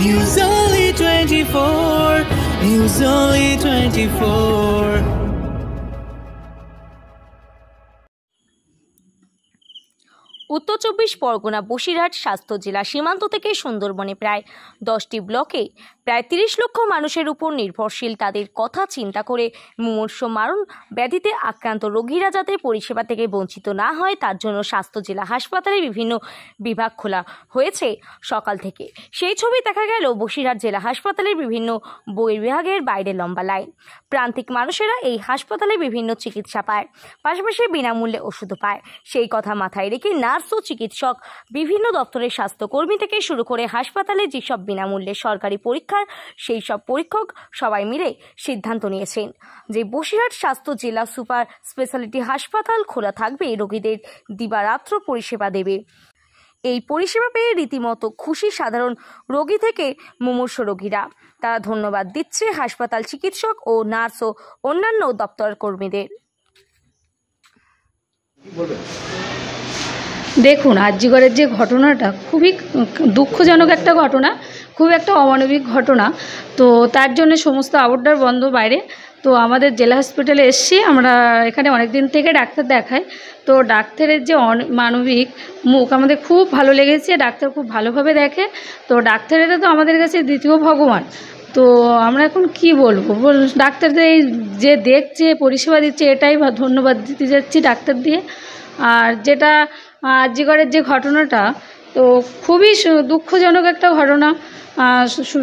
News Only 24. News Only 24. উত্তর 24 পরগনা বসিরহাট স্বাস্থ্য জেলা সীমান্ত থেকে সুন্দরবনে প্রায় 10টি ব্লকে প্রায় 30 লক্ষ মানুষের উপর নির্ভরশীল। তাদের কথা চিন্তা করে মুমূর্ষ মারণ ব্যাধিতে আক্রান্ত রোগীরা যাতে পরিষেবা থেকে বঞ্চিত না হয় তার জন্য স্বাস্থ্য জেলা হাসপাতালে বিভিন্ন বিভাগ খোলা হয়েছে সকাল থেকে। সেই ছবি দেখা গেল বসিরহাট জেলা হাসপাতালের বিভিন্ন বিভাগের বাইরে লম্বা লাইন। প্রান্তিক মানুষেরা এই হাসপাতালে বিভিন্ন চিকিৎসা পায়, পাশাপাশি বিনামূল্যে ওষুধও পায়। সেই কথা মাথায় রেখে নার্স ও চিকিৎসক, বিভিন্ন দপ্তরের স্বাস্থ্যকর্মী থেকে শুরু করে হাসপাতালে যেসব বিনামূল্যে সরকারি পরীক্ষার সেই সব পরীক্ষক সবাই মিলে সিদ্ধান্ত নিয়েছেন যে বসিরহাট স্বাস্থ্য জেলা সুপার স্পেশালিটি হাসপাতাল খোলা থাকবে, রোগীদের দিবারাত্র পরিষেবা দেবে। এই পরিষেবা পেয়ে রীতিমতো খুশি সাধারণ রোগী থেকে মুমূর্ষ রোগীরা। তারা ধন্যবাদ দিচ্ছে হাসপাতাল চিকিৎসক ও নার্স ও অন্যান্য দপ্তর কর্মীদের। দেখুন, আরজিকরের যে ঘটনাটা খুবই দুঃখজনক একটা ঘটনা, খুব একটা অমানবিক ঘটনা। তো তার জন্য সমস্ত আউটডোর বন্ধ বাইরে। তো আমাদের জেলা হসপিটালে এসেছি, আমরা এখানে অনেক দিন থেকে ডাক্তার দেখাই। তো ডাক্তারের যে মানবিক মুখ আমাদের খুব ভালো লেগেছে, ডাক্তার খুব ভালোভাবে দেখে। তো ডাক্তারেরা তো আমাদের কাছে দ্বিতীয় ভগবান। তো আমরা এখন কি বলবো, ডাক্তারদের এই যে দেখছে, পরিষেবা দিচ্ছে, এটাই ধন্যবাদ দিতে যাচ্ছি ডাক্তার দিয়ে। আর যেটা আরজিকরের যে ঘটনাটা, তো খুবই দুঃখজনক একটা ঘটনা।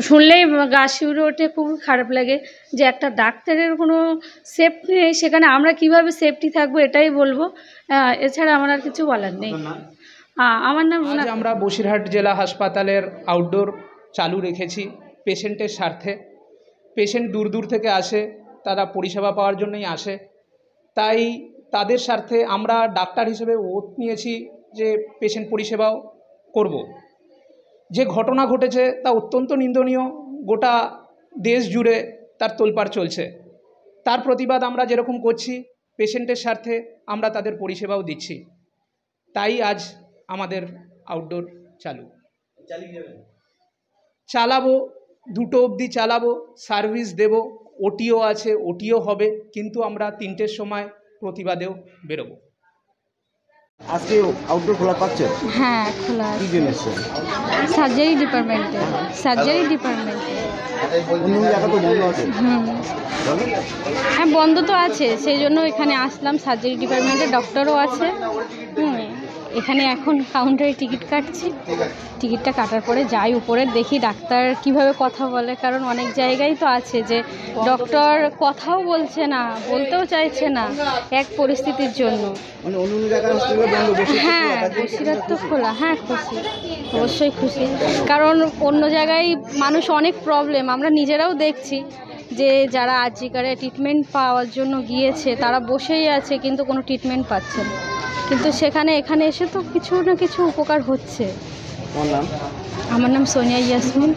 শুনলেই গা শিউরে ওঠে, খুব খারাপ লাগে যে একটা ডাক্তারের কোনো সেফটি নেই, সেখানে আমরা কিভাবে সেফটি থাকবো এটাই বলবো। এছাড়া আমার আর কিছু বলার নেই। আমার নাম আমরা বসিরহাট জেলা হাসপাতালের আউটডোর চালু রেখেছি পেশেন্টের স্বার্থে। পেশেন্ট দূর দূর থেকে আসে, তারা পরিষেবা পাওয়ার জন্যই আসে। তাই তাদের স্বার্থে আমরা ডাক্তার হিসেবে ওত নিয়েছি যে পেশেন্ট পরিষেবাও করব। যে ঘটনা ঘটেছে তা অত্যন্ত নিন্দনীয়, গোটা দেশ জুড়ে তার তোলপাড় চলছে। তার প্রতিবাদ আমরা যেরকম করছি, পেশেন্টের স্বার্থে আমরা তাদের পরিষেবাও দিচ্ছি। তাই আজ আমাদের আউটডোর চালাবো, 2টো অবধি চালাবো, সার্ভিস দেব। ওটিও আছে, ওটিও হবে, কিন্তু আমরা 3টের সময় প্রতিবাদেও বেরোবো। আজকে আউটডোর খোলা পাচ্ছে? হ্যাঁ, খোলা আছে। কি জিনিস? সার্জারি ডিপার্টমেন্টে। অন্য জায়গা তো বন্ধ আছে। হ্যাঁ, বন্ধ তো আছে, সেই জন্য এখানে আসলাম। সার্জারি ডিপার্টমেন্টে ডক্টরও আছে। এখানে এখন কাউন্টারে টিকিট কাটছি। টিকিটটা কাটার পরে যাই উপরে, দেখি ডাক্তার কিভাবে কথা বলে। কারণ অনেক জায়গায় তো আছে যে ডক্টর কথাও বলছে না, বলতেও চাইছে না এক পরিস্থিতির জন্য। হ্যাঁ, বসিরহাট তো খোলা। হ্যাঁ, খুশি, অবশ্যই খুশি। কারণ অন্য জায়গায় মানুষ অনেক প্রবলেম, আমরা নিজেরাও দেখছি যে যারা আরজিকরে ট্রিটমেন্ট পাওয়ার জন্য গিয়েছে তারা বসেই আছে, কিন্তু কোনো ট্রিটমেন্ট পাচ্ছে না। কিন্তু এখানে এসে তো কিছু না কিছু উপকার হচ্ছে। আমার নাম সোনিয়া ইয়াসমিন।